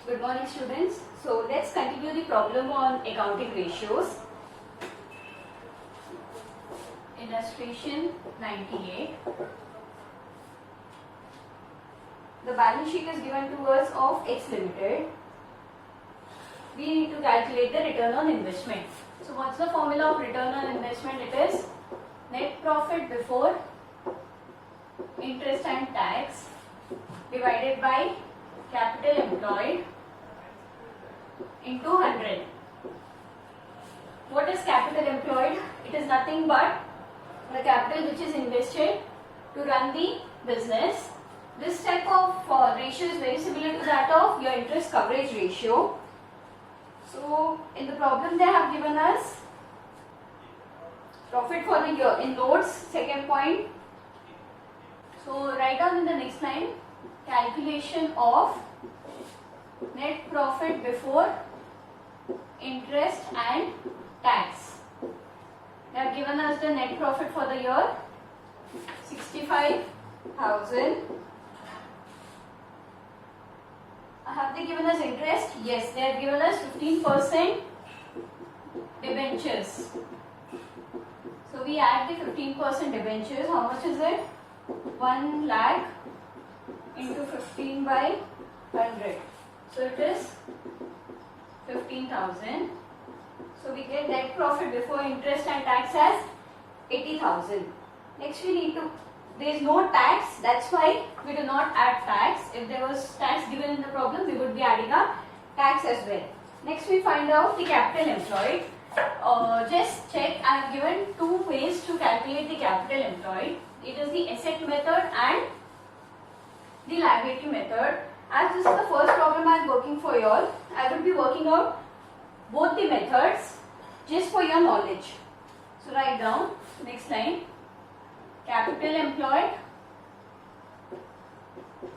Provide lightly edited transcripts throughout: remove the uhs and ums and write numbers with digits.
Good morning students. So let's continue the problem on accounting ratios. Illustration 98. The balance sheet is given to us of X Limited. We need to calculate the return on investment. So what's the formula of return on investment? It is net profit before interest and tax divided by capital employed into 100. What is capital employed? It is nothing but the capital which is invested to run the business. This type of ratio is very similar to that of your interest coverage ratio. So in the problem they have given us profit for the year in notes, second point. So write down in the next line, calculation of net profit before interest and tax. They have given us the net profit for the year 65,000. Have they given us interest? Yes, they have given us 15% debentures. So we add the 15% debentures. How much is it? 1 lakh into 15 by 100. So it is 15,000. So we get net profit before interest and tax as 80,000. Next we need to, there is no tax, that's why we do not add tax. If there was tax given in the problem, we would be adding a tax as well. Next we find out the capital employed. Just check, I have given two ways to calculate the capital employed. It is the asset method and the liability method. As this is the first problem I am working for you all, I will be working out both the methods just for your knowledge. So write down, next line, capital employed,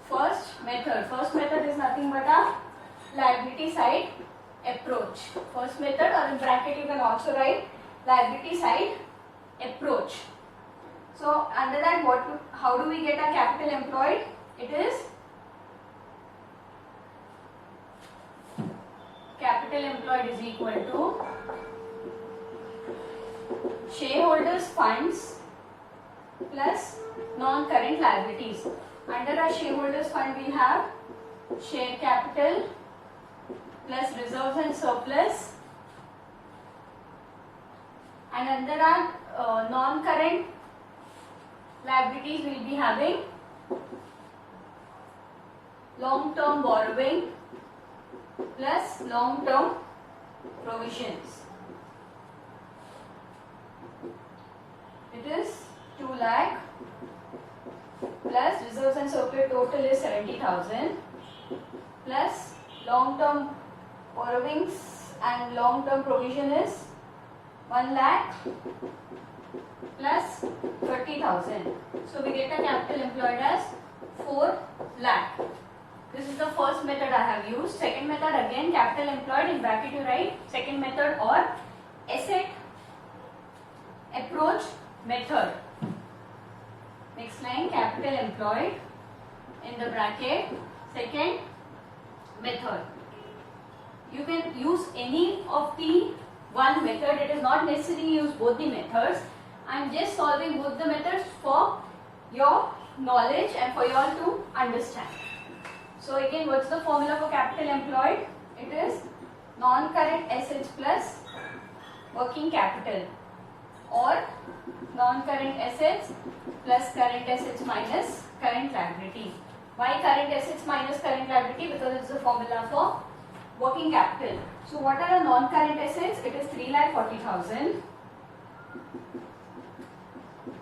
first method is nothing but a liability side approach. First method, or in bracket you can also write liability side approach. So under that, how do we get a capital employed? It is capital employed is equal to shareholders funds plus non-current liabilities. Under our shareholders fund we have share capital plus reserves and surplus, and under our non-current liabilities we will be having long-term borrowing plus long-term provisions. It is 2 lakh plus reserves and surplus total is 70,000 plus long-term borrowings and long-term provision is 1 lakh plus 30,000. So we get a capital employed as 4 lakh. This is the first method I have used. Second method again, capital employed, in bracket you write second method or asset approach method. Next line, capital employed, in the bracket second method. You can use any of the one method. It is not necessary use both the methods. I am just solving both the methods for your knowledge and for you all to understand. So again, what's the formula for capital employed? It is non-current assets plus working capital, or non-current assets plus current assets minus current liability. Why current assets minus current liability? Because it's the formula for working capital. So what are the non-current assets? It is 3,40,000.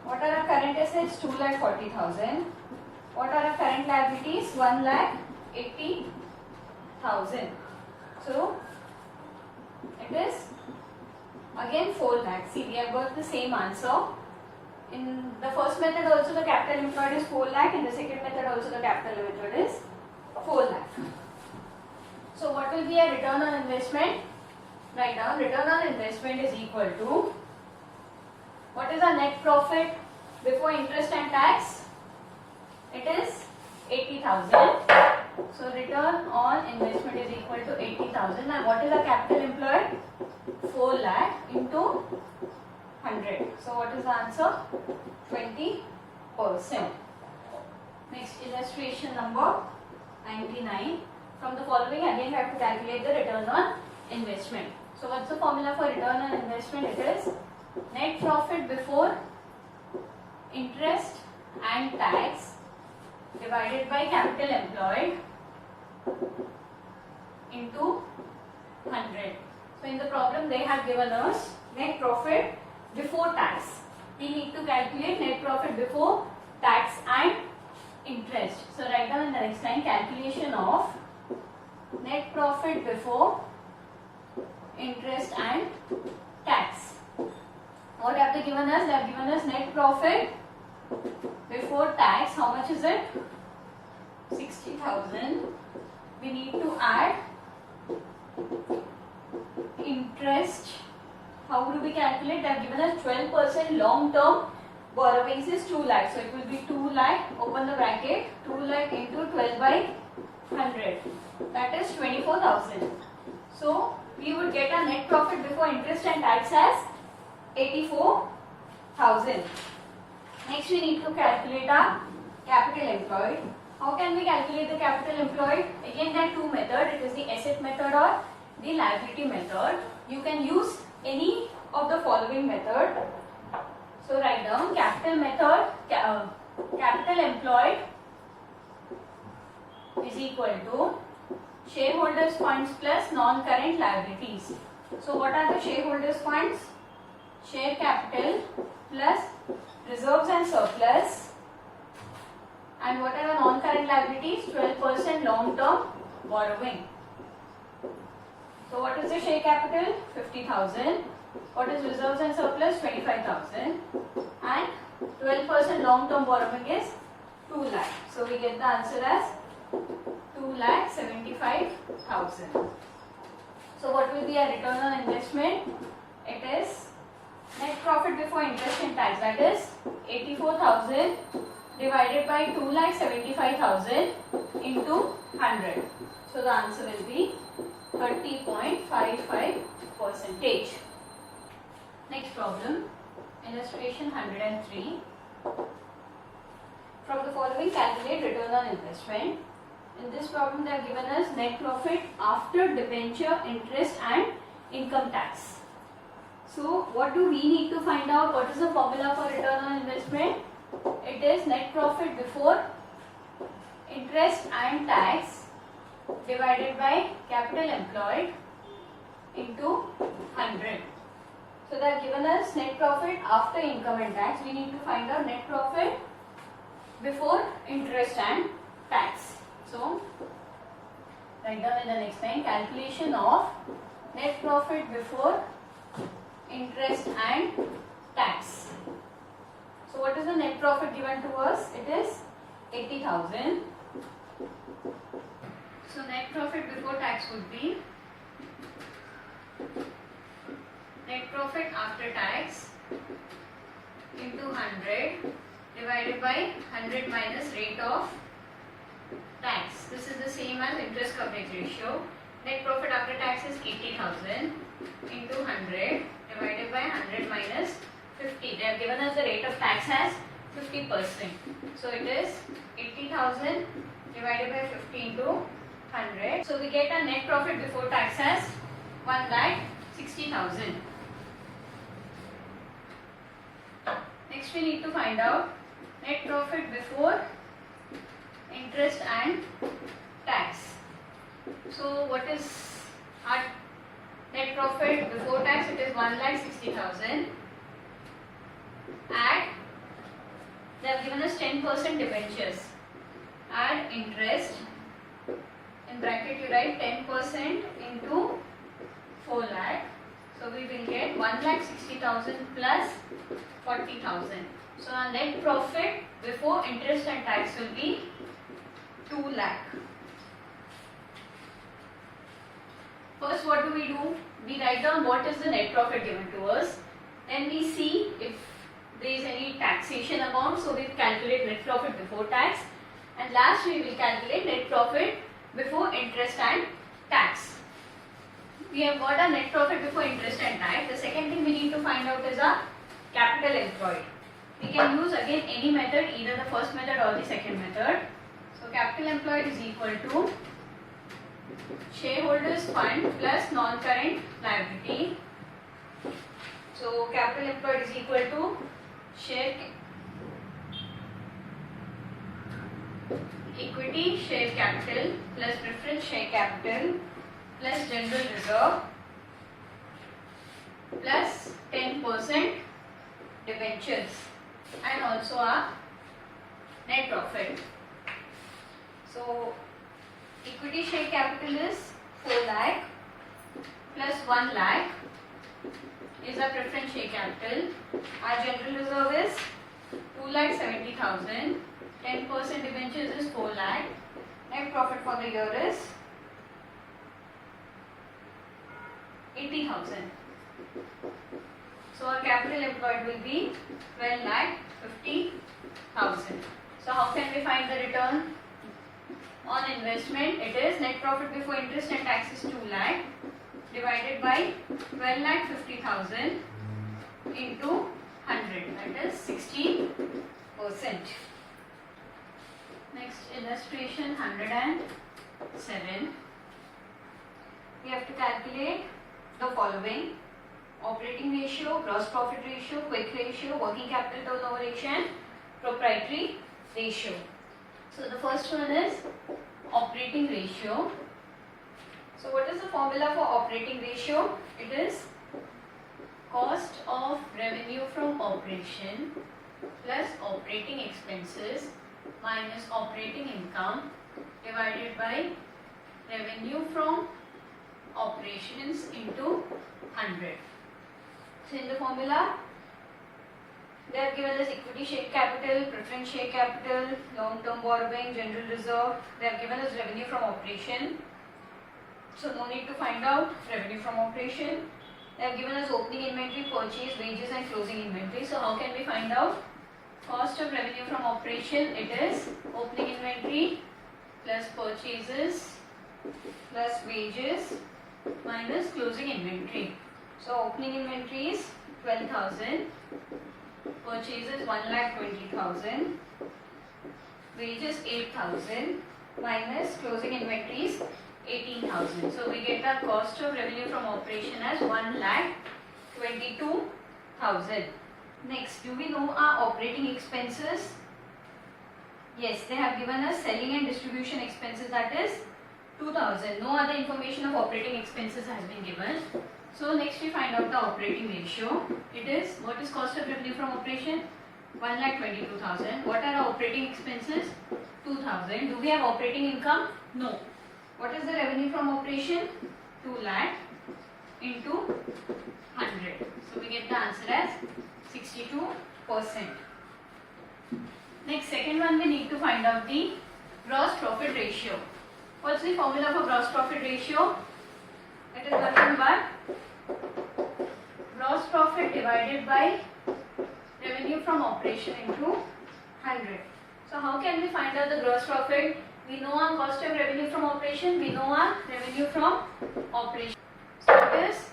What are the current assets? 2,40,000. What are the current liabilities? 1,80,000. So it is again 4 lakh. See, we have got the same answer. In the first method also the capital employed is 4 lakh. In the second method also the capital method is 4 lakh. So what will be a return on investment? Write down, return on investment is equal to, what is our net profit before interest and tax? It is 80,000 So return on investment is equal to 80,000. Now what is the capital employed? 4 lakh into 100. So what is the answer? 20%. Next illustration number 99. From the following again we have to calculate the return on investment. So what's the formula for return on investment? It is net profit before interest and tax divided by capital employed into 100. So in the problem they have given us net profit before tax. We need to calculate net profit before tax and interest. So write down in the next line calculation of net profit before interest and tax. What have they given us? They have given us net profit before tax. How much is it? 60,000. We need to add interest. How do we calculate? They have given us 12% long term borrowings is 2 lakh. So it will be 2 lakh, open the bracket, 2 lakh into 12 by 100. That is 24,000. So we would get a net profit before interest and tax as 84,000. Next we need to calculate our capital employed. How can we calculate the capital employed? Again there are two methods. It is the asset method or the liability method. You can use any of the following method. So write down capital method, capital employed is equal to shareholders funds plus non-current liabilities. So what are the shareholders funds? Share capital plus reserves and surplus. And what are the non-current liabilities? 12% long-term borrowing. So what is the share capital? 50,000. What is reserves and surplus? 25,000. And 12% long-term borrowing is 2 lakh. So we get the answer as 2,75,000. So what will be our return on investment? It is net profit before interest and tax, that is 84,000 divided by 2,75,000 into 100. So the answer will be 30.55%. Next problem, illustration 103. From the following calculate return on investment. In this problem they have given us net profit after debenture, interest and income tax. So what do we need to find out? What is the formula for return on investment? It is net profit before interest and tax divided by capital employed into 100. So they have given us net profit after income and tax. We need to find out net profit before interest and tax. So write down in the next line calculation of net profit before interest and tax. So what is the net profit given to us? It is 80,000. So net profit before tax would be net profit after tax into 100 divided by 100 minus rate of tax. This is the same as interest coverage ratio. Net profit after tax is 80,000 into 100 divided by 100 minus 50. They have given us the rate of tax as 50%. So it is 80,000 divided by 50 into 100. So we get a net profit before tax as 1,60,000. Next we need to find out net profit before interest and tax. So what is our net profit before tax? It is 1,60,000. Add, they have given us 10% debentures. Add interest, in bracket you write 10% into 4 lakh. So we will get 1,60,000 plus 40,000. So our net profit before interest and tax will be 2 lakh. First what do? We write down what is the net profit given to us. Then we see if there is any taxation amount. So we calculate net profit before tax. And last we will calculate net profit before interest and tax. We have got a net profit before interest and tax. The second thing we need to find out is a capital employed. We can use again any method, either the first method or the second method. So capital employed is equal to shareholders fund plus non-current liability. So capital employed is equal to equity share capital plus preference share capital plus general reserve plus 10% debentures and also our net profit. So equity share capital is 4 lakh plus 1 lakh is our preference share capital. Our general reserve is 2,70,000. 10% debentures is 4 lakh. Net profit for the year is 80,000. So our capital employed will be 12,50,000. So how can we find the return on investment? It is net profit before interest and tax is 2 lakh divided by 12,50,000 into 100, that is 60%. Next illustration 107. We have to calculate the following: operating ratio, gross profit ratio, quick ratio, working capital turnover ratio and proprietary ratio. So the first one is operating ratio. So what is the formula for operating ratio? It is cost of revenue from operation plus operating expenses minus operating income divided by revenue from operations into 100. So in the formula, they have given us equity share capital, preference share capital, long-term borrowing, general reserve. They have given us revenue from operation. So no need to find out revenue from operation. They have given us opening inventory, purchase, wages and closing inventory. So how can we find out cost of revenue from operation? It is opening inventory plus purchases plus wages minus closing inventory. So opening inventory is 12,000, purchases 1,20,000, wages 8,000 minus closing inventory is 18,000. So we get the cost of revenue from operation as 1,22,000. Next, do we know our operating expenses? Yes, they have given us selling and distribution expenses, that is 2,000. No other information of operating expenses has been given. So next we find out the operating ratio. It is, what is cost of revenue from operation? 1,22,000. What are our operating expenses? 2,000. Do we have operating income? No. What is the revenue from operation? 2 lakh into 100. So we get the answer as 62%. Next, second one, we need to find out the gross profit ratio. What's the formula for gross profit ratio? It is nothing but gross profit divided by revenue from operation into 100. So how can we find out the gross profit? We know our cost of revenue from operation, we know our revenue from operation. So it is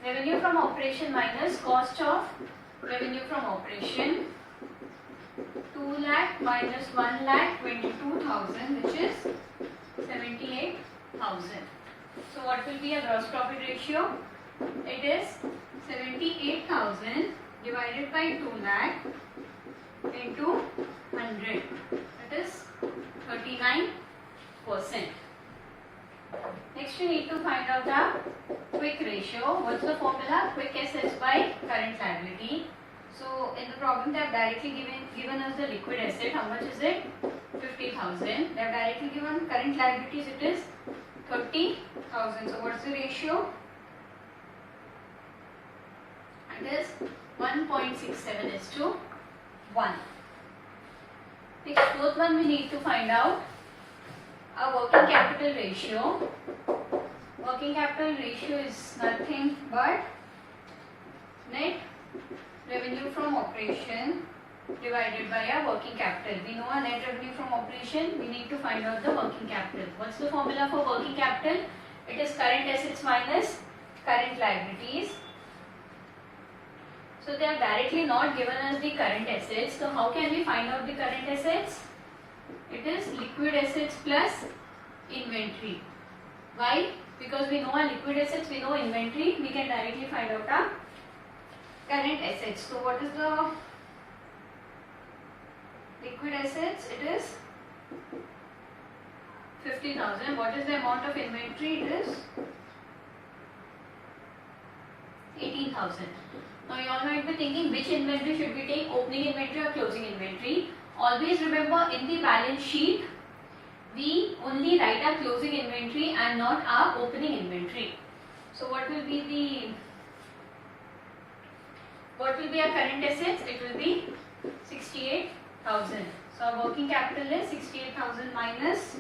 revenue from operation minus cost of revenue from operation. 2 lakh minus 1,22,000, which is 78,000. So what will be a gross profit ratio? It is 78,000 divided by 2 lakh into 100. That is 39%. Next we need to find out the quick ratio. What's the formula? Quick assets by current liability. So in the problem they have directly given us the liquid asset. How much is it? 50,000. They have directly given current liabilities. It is 30,000. So what's the ratio? It is 1.67:1. Next, fourth one we need to find out our working capital ratio. Working capital ratio is nothing but net revenue from operation divided by our working capital. We know our net revenue from operation. We need to find out the working capital. What's the formula for working capital? It is current assets minus current liabilities. So they have directly not given us the current assets. So how can we find out the current assets? It is liquid assets plus inventory. Why? Because we know our liquid assets, we know inventory, we can directly find out our current assets. So what is the liquid assets? It is 50,000. What is the amount of inventory? It is 18,000. Now you all might be thinking which inventory should we take, opening inventory or closing inventory. Always remember, in the balance sheet we only write our closing inventory and not our opening inventory. So what will be our current assets? It will be 68,000. So our working capital is 68,000 minus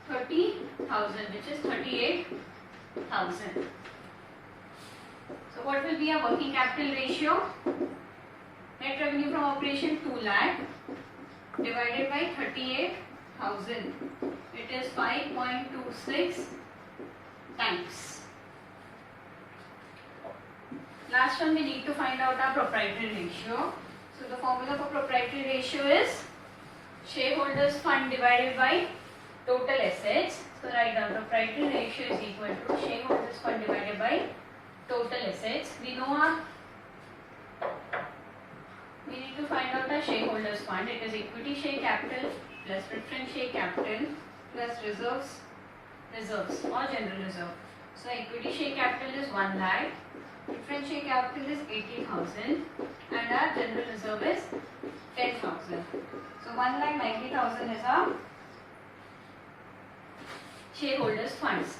30,000, which is 38,000. So what will be our working capital ratio? Net revenue from operation 2 lakh divided by 38,000. It is 5.26 times. Last one, we need to find out our proprietary ratio. So the formula for proprietary ratio is shareholders fund divided by total assets. So write down proprietary ratio is equal to shareholders fund divided by total assets. We need to find out our shareholders fund. It is equity share capital plus preference share capital plus reserves or general reserve. So equity share capital is 1 lakh, preference share capital is 80,000 and our general reserve is 10,000. So 1,90,000 is our shareholders funds.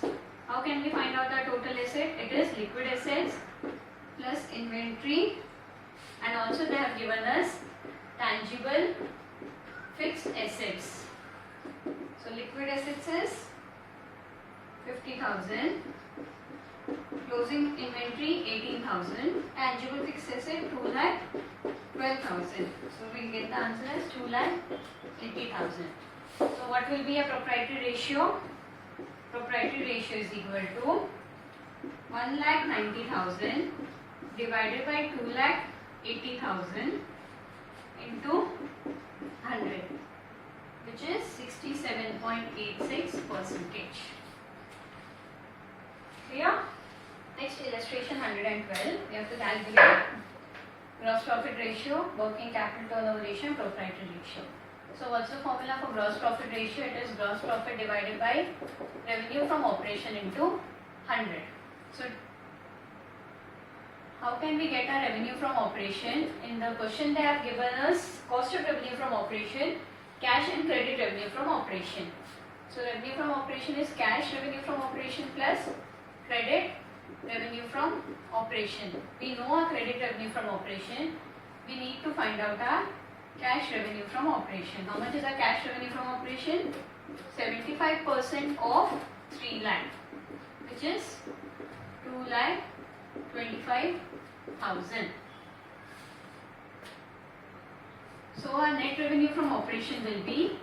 How can we find out our total asset? It is liquid assets plus inventory, and also they have given us tangible fixed assets. So liquid assets is 50,000, closing inventory 18,000, tangible fixed asset 2,12,000. So we get the answer as 2,80,000. So what will be a proprietary ratio? Proprietary ratio is equal to 1,90,000 divided by 2,80,000 into 100, which is 67.86%. Clear? Next, illustration 112. We have to calculate gross profit ratio, working capital turnover ratio and proprietary ratio. So what's the formula for gross profit ratio? It is gross profit divided by revenue from operation into 100. So how can we get our revenue from operation? In the question they have given us cost of revenue from operation, cash and credit revenue from operation. So revenue from operation is cash revenue from operation plus credit revenue from operation. We know our credit revenue from operation. We need to find out our cash revenue from operation. How much is our cash revenue from operation? 75% of 3 lakh, which is 2,25,000. So our net revenue from operation will be,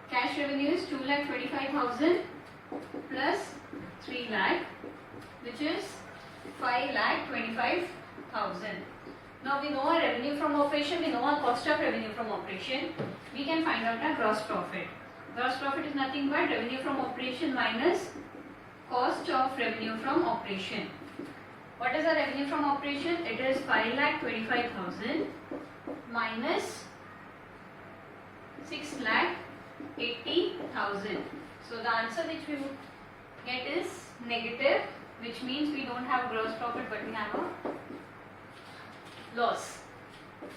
cash revenue is 2,25,000 plus 3 lakh, which is 5,25,000. Now we know our revenue from operation, we know our cost of revenue from operation. We can find out our gross profit. Gross profit is nothing but revenue from operation minus cost of revenue from operation. What is our revenue from operation? It is 5,25,000 minus 6,80,000. So the answer which we would get is negative, which means we don't have gross profit but we have a loss.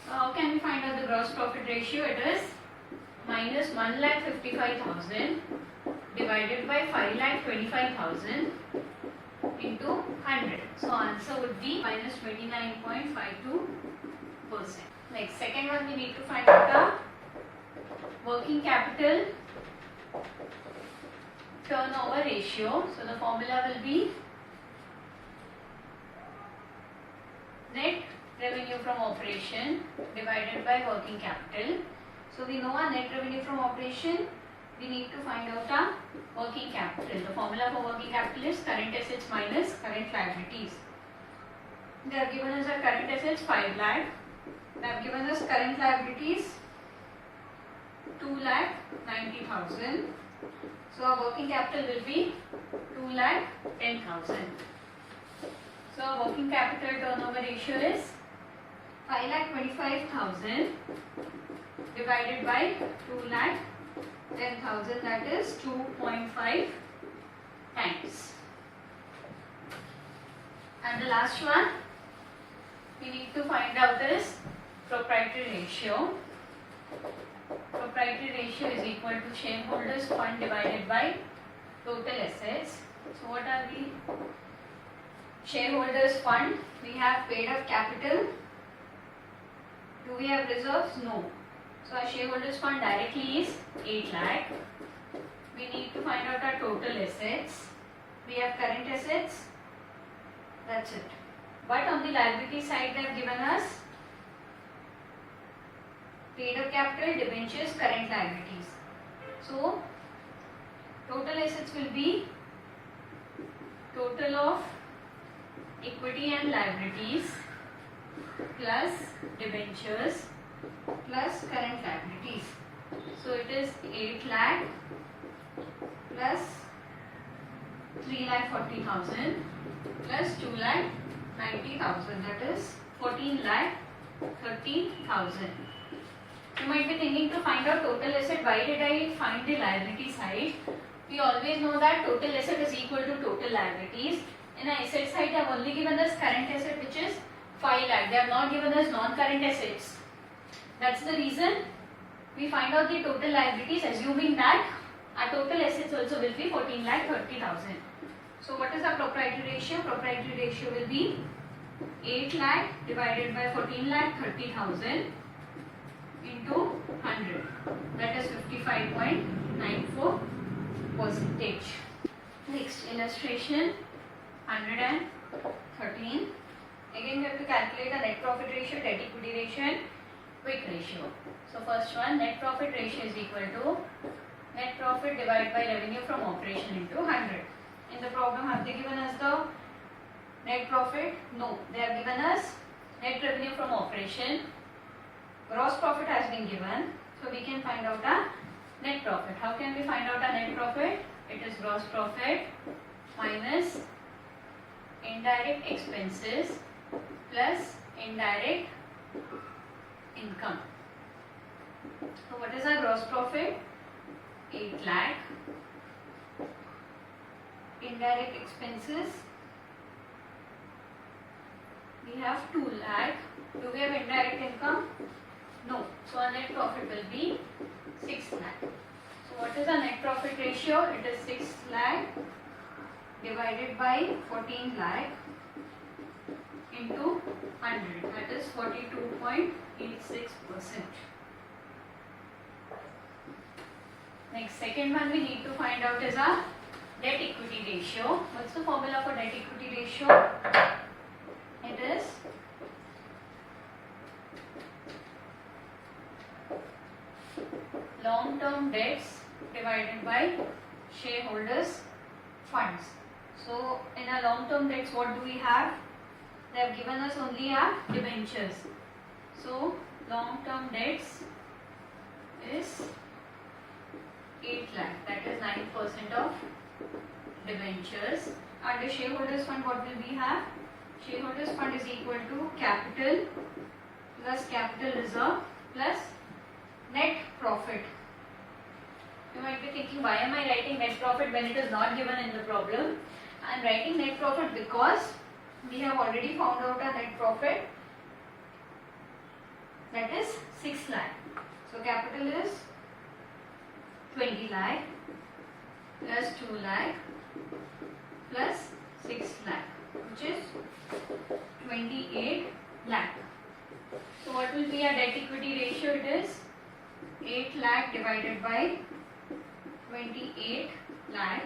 So how can we find out the gross profit ratio? It is minus 1,55,000 divided by 5,25,000 into 100. So answer would be minus 29.52%. Next, second one, we need to find out the working capital turnover ratio. So the formula will be net revenue from operation divided by working capital. So we know our net revenue from operation. We need to find out our working capital. The formula for working capital is current assets minus current liabilities. They have given us our current assets 5 lakh. They have given us current liabilities 2,90,000. So our working capital will be 2,10,000. So our working capital turnover ratio is 5,25,000 divided by 2,10,000, that is 2.5 times. And the last one we need to find out is proprietary ratio. Proprietary ratio is equal to shareholders fund divided by total assets. So what are we? Shareholders fund, we have paid up capital. Do we have reserves? No. So our shareholders fund directly is 8 lakh. We need to find out our total assets. We have current assets. That's it. But on the liability side they have given us paid up capital, debentures, current liabilities. So total assets will be total of equity and liabilities plus debentures plus current liabilities. So it is 8 lakh plus 3,40,000 plus 2,90,000, that is 14,30,000. You might be thinking to find out total asset, why did I find the liability side? We always know that total asset is equal to total liabilities. In our asset side, they have only given us current asset, which is 5 lakh. They have not given us non-current assets. That's the reason we find out the total liabilities, assuming that our total assets also will be 14,30,000. So what is our proprietary ratio? Proprietary ratio will be 8 lakh divided by 14,30,000 into 100. That is 55.94%. Next illustration, 113. Again we have to calculate a net profit ratio, debt equity ratio and quick ratio. So first one, net profit ratio is equal to net profit divided by revenue from operation into 100. In the problem, have they given us the net profit? No, they have given us net revenue from operation. Gross profit has been given, so we can find out our net profit. How can we find out our net profit? It is gross profit minus indirect expenses plus indirect income. So what is our gross profit? 8 lakh. Indirect expenses, we have 2 lakh. Do we have indirect income? No. So our net profit will be 6 lakh. So what is our net profit ratio? It is 6 lakh divided by 14 lakh into 100. That is 42.86%. Next, second one we need to find out is our debt equity ratio. What's the formula for debt equity ratio? It is long-term debts divided by shareholders' funds. So in our long-term debts, what do we have? They have given us only our debentures. So long-term debts is 8 lakh, that is 9% of debentures. Under shareholders fund, what will we have? Shareholders fund is equal to capital plus capital reserve plus net profit. You might be thinking, why am I writing net profit when it is not given in the problem? I am writing net profit because we have already found out our net profit, that is 6 lakh. So capital is 20 lakh plus 2 lakh plus 6 lakh, which is 28 lakh. So what will be our debt equity ratio? It is 8 lakh divided by 28 lakh,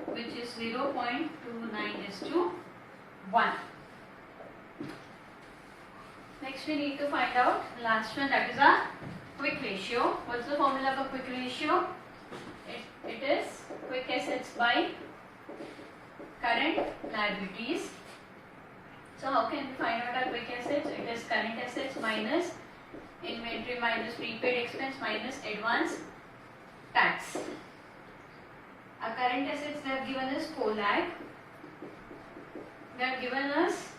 which is 0.29:1. Next we need to find out the last one, that is our quick ratio. What's the formula for quick ratio? It is quick assets by current liabilities. So how can we find out our quick assets? It is current assets minus inventory minus prepaid expense minus advance tax. Our current assets, they have given us 4 lakh. They have given us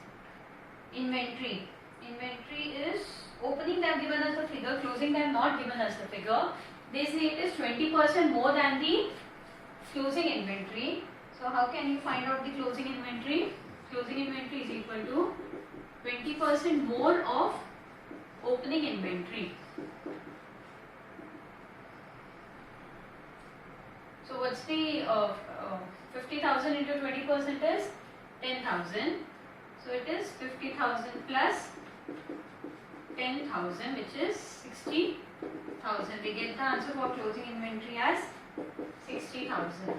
inventory. Inventory is opening, they have given us the figure, closing they have not given us the figure. They say it is 20% more than the closing inventory. So how can you find out the closing inventory? Closing inventory is equal to 20% more of opening inventory. So what's the 50,000 into 20% is 10,000. So it is 50,000 plus 10,000, which is 60,000. We get the answer for closing inventory as 60,000.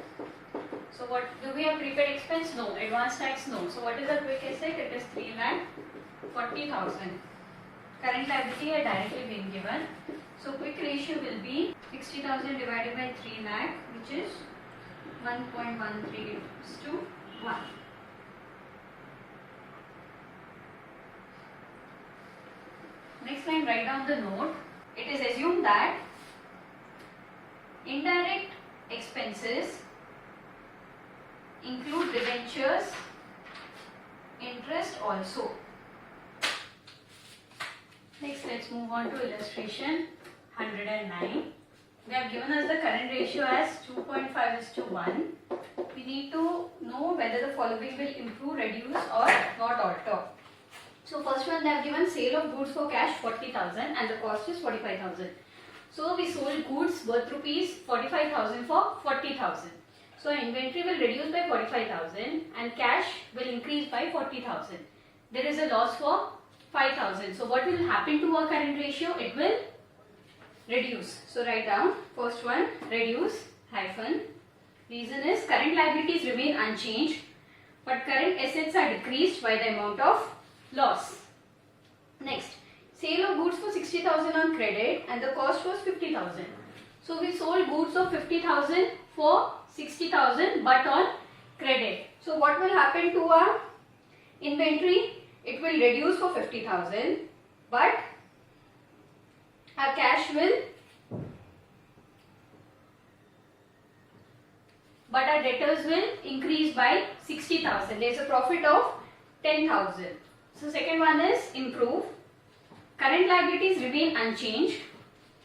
So what do we have? Prepaid expense? No. Advance tax? No. So what is the quick asset? It is 3,40,000. Current liability are directly being given. So quick ratio will be 60,000 divided by 3 lakh, which is 1.13 to 1. Next line, write down the note. It is assumed that indirect expenses include debentures, interest also. Next, let's move on to illustration 109. They have given us the current ratio as 2.5:1. We need to know whether the following will improve, reduce or not alter. So first one, they have given sale of goods for cash 40,000 and the cost is 45,000. So we sold goods worth rupees 45,000 for 40,000. So our inventory will reduce by 45,000 and cash will increase by 40,000. There is a loss for 5,000. So what will happen to our current ratio? It will reduce. So write down first one, reduce hyphen. Reason is current liabilities remain unchanged but current assets are decreased by the amount of loss. Next, sale of goods for 60,000 on credit and the cost was 50,000. So we sold goods of 50,000 for 60,000 but on credit. So what will happen to our inventory? It will reduce for 50,000 but our cash will, but our debtors will increase by 60,000. There is a profit of 10,000. So second one is improve. Current liabilities remain unchanged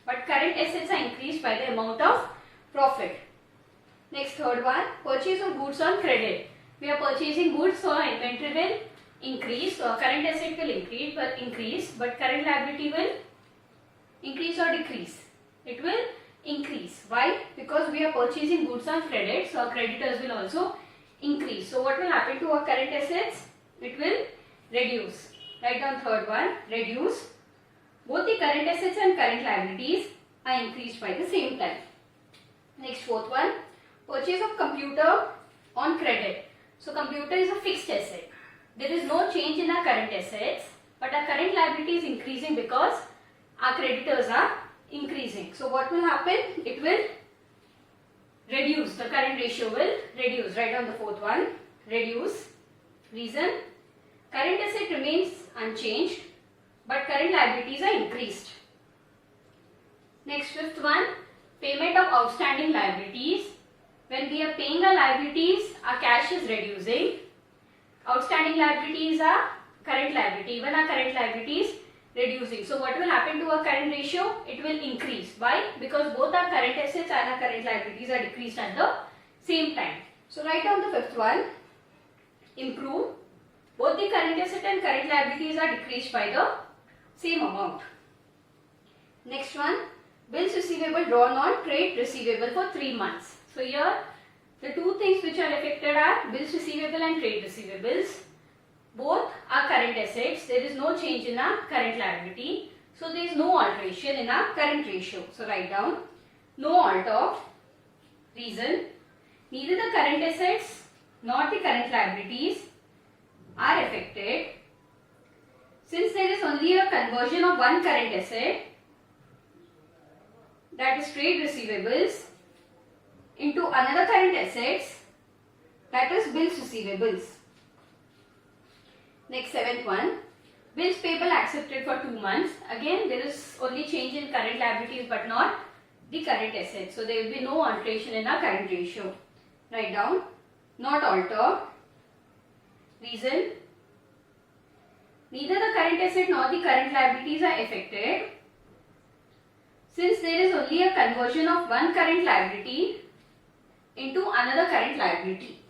but current assets are increased by the amount of profit. Next, third one, purchase of goods on credit. We are purchasing goods, so our inventory will increase. So our current asset will increase but current liability will increase or decrease? It will increase. Why? Because we are purchasing goods on credit, so our creditors will also increase. So what will happen to our current assets? It will reduce. Write down third one, reduce. Both the current assets and current liabilities are increased by the same time. Next, fourth one, purchase of computer on credit. So computer is a fixed asset. There is no change in our current assets but our current liability is increasing because our creditors are increasing. So what will happen? It will reduce. The current ratio will reduce. Write down the fourth one, reduce. Reason, current asset remains unchanged but current liabilities are increased. Next, fifth one, payment of outstanding liabilities. When we are paying our liabilities, our cash is reducing. Outstanding liabilities are current liability. Even our current liabilities reducing. So what will happen to our current ratio? It will increase. Why? Because both our current assets and our current liabilities are decreased at the same time. So write down the fifth one, improve. Both the current asset and current liabilities are decreased by the same amount. Next one, bills receivable drawn on trade receivable for 3 months. So here the two things which are affected are bills receivable and trade receivables. Both are current assets. There is no change in our current liability. So there is no alteration in our current ratio. So write down no alter. Reason, neither the current assets nor the current liabilities are affected. Since there is only a conversion of one current asset, that is trade receivables, into another current assets, that is bills receivables. Next, seventh one, bills payable accepted for 2 months. Again, there is only change in current liabilities but not the current assets. So there will be no alteration in our current ratio. Write down, not alter. Reason, neither the current asset nor the current liabilities are affected, since there is only a conversion of one current liability into another current liability.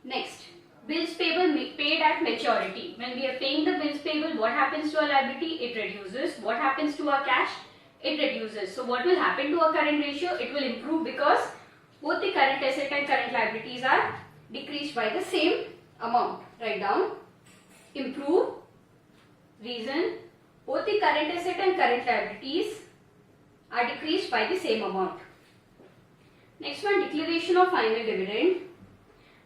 Next, bills payable paid at maturity. When we are paying the bills payable, what happens to our liability? It reduces. What happens to our cash? It reduces. So what will happen to our current ratio? It will improve because both the current asset and current liabilities are decreased by the same amount. Write down, improve. Reason, both the current asset and current liabilities are decreased by the same amount. Next one, declaration of final dividend.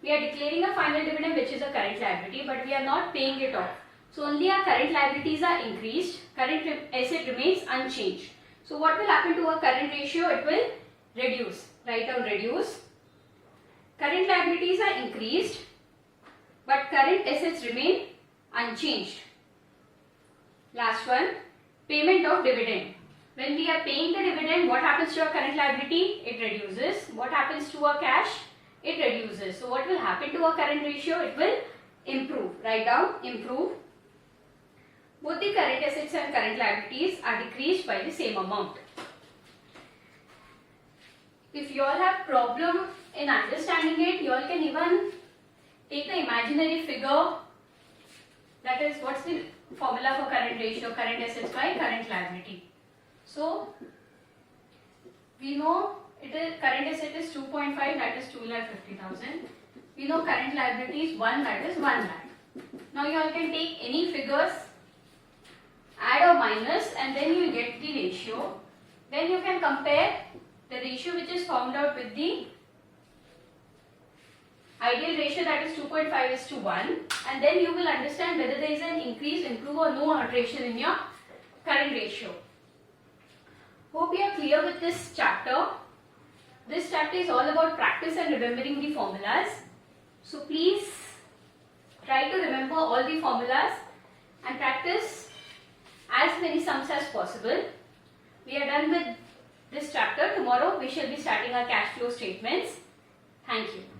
We are declaring a final dividend which is a current liability, but we are not paying it off. So only our current liabilities are increased, current asset remains unchanged. So what will happen to our current ratio? It will reduce. Write down, reduce. Current liabilities are increased, but current assets remain unchanged. Last one, payment of dividend. When we are paying the dividend, what happens to our current liability? It reduces. What happens to our cash? It reduces. So what will happen to our current ratio? It will improve. Write down, improve. Both the current assets and current liabilities are decreased by the same amount. If you all have problem in understanding it, you all can even take the imaginary figure. That is, what's the formula for current ratio? Current assets by current liability. So we know it is current asset is 2.5, that is 2,50,000. We know current liability is 1, that is 1 lakh. Now you all can take any figures, add or minus, and then you will get the ratio. Then you can compare the ratio which is found out with the ideal ratio, that is 2.5:1, and then you will understand whether there is an increase, improve or no alteration in your current ratio. Hope you are clear with this chapter. This chapter is all about practice and remembering the formulas. So please try to remember all the formulas and practice as many sums as possible. We are done with this chapter. Tomorrow we shall be starting our cash flow statements. Thank you.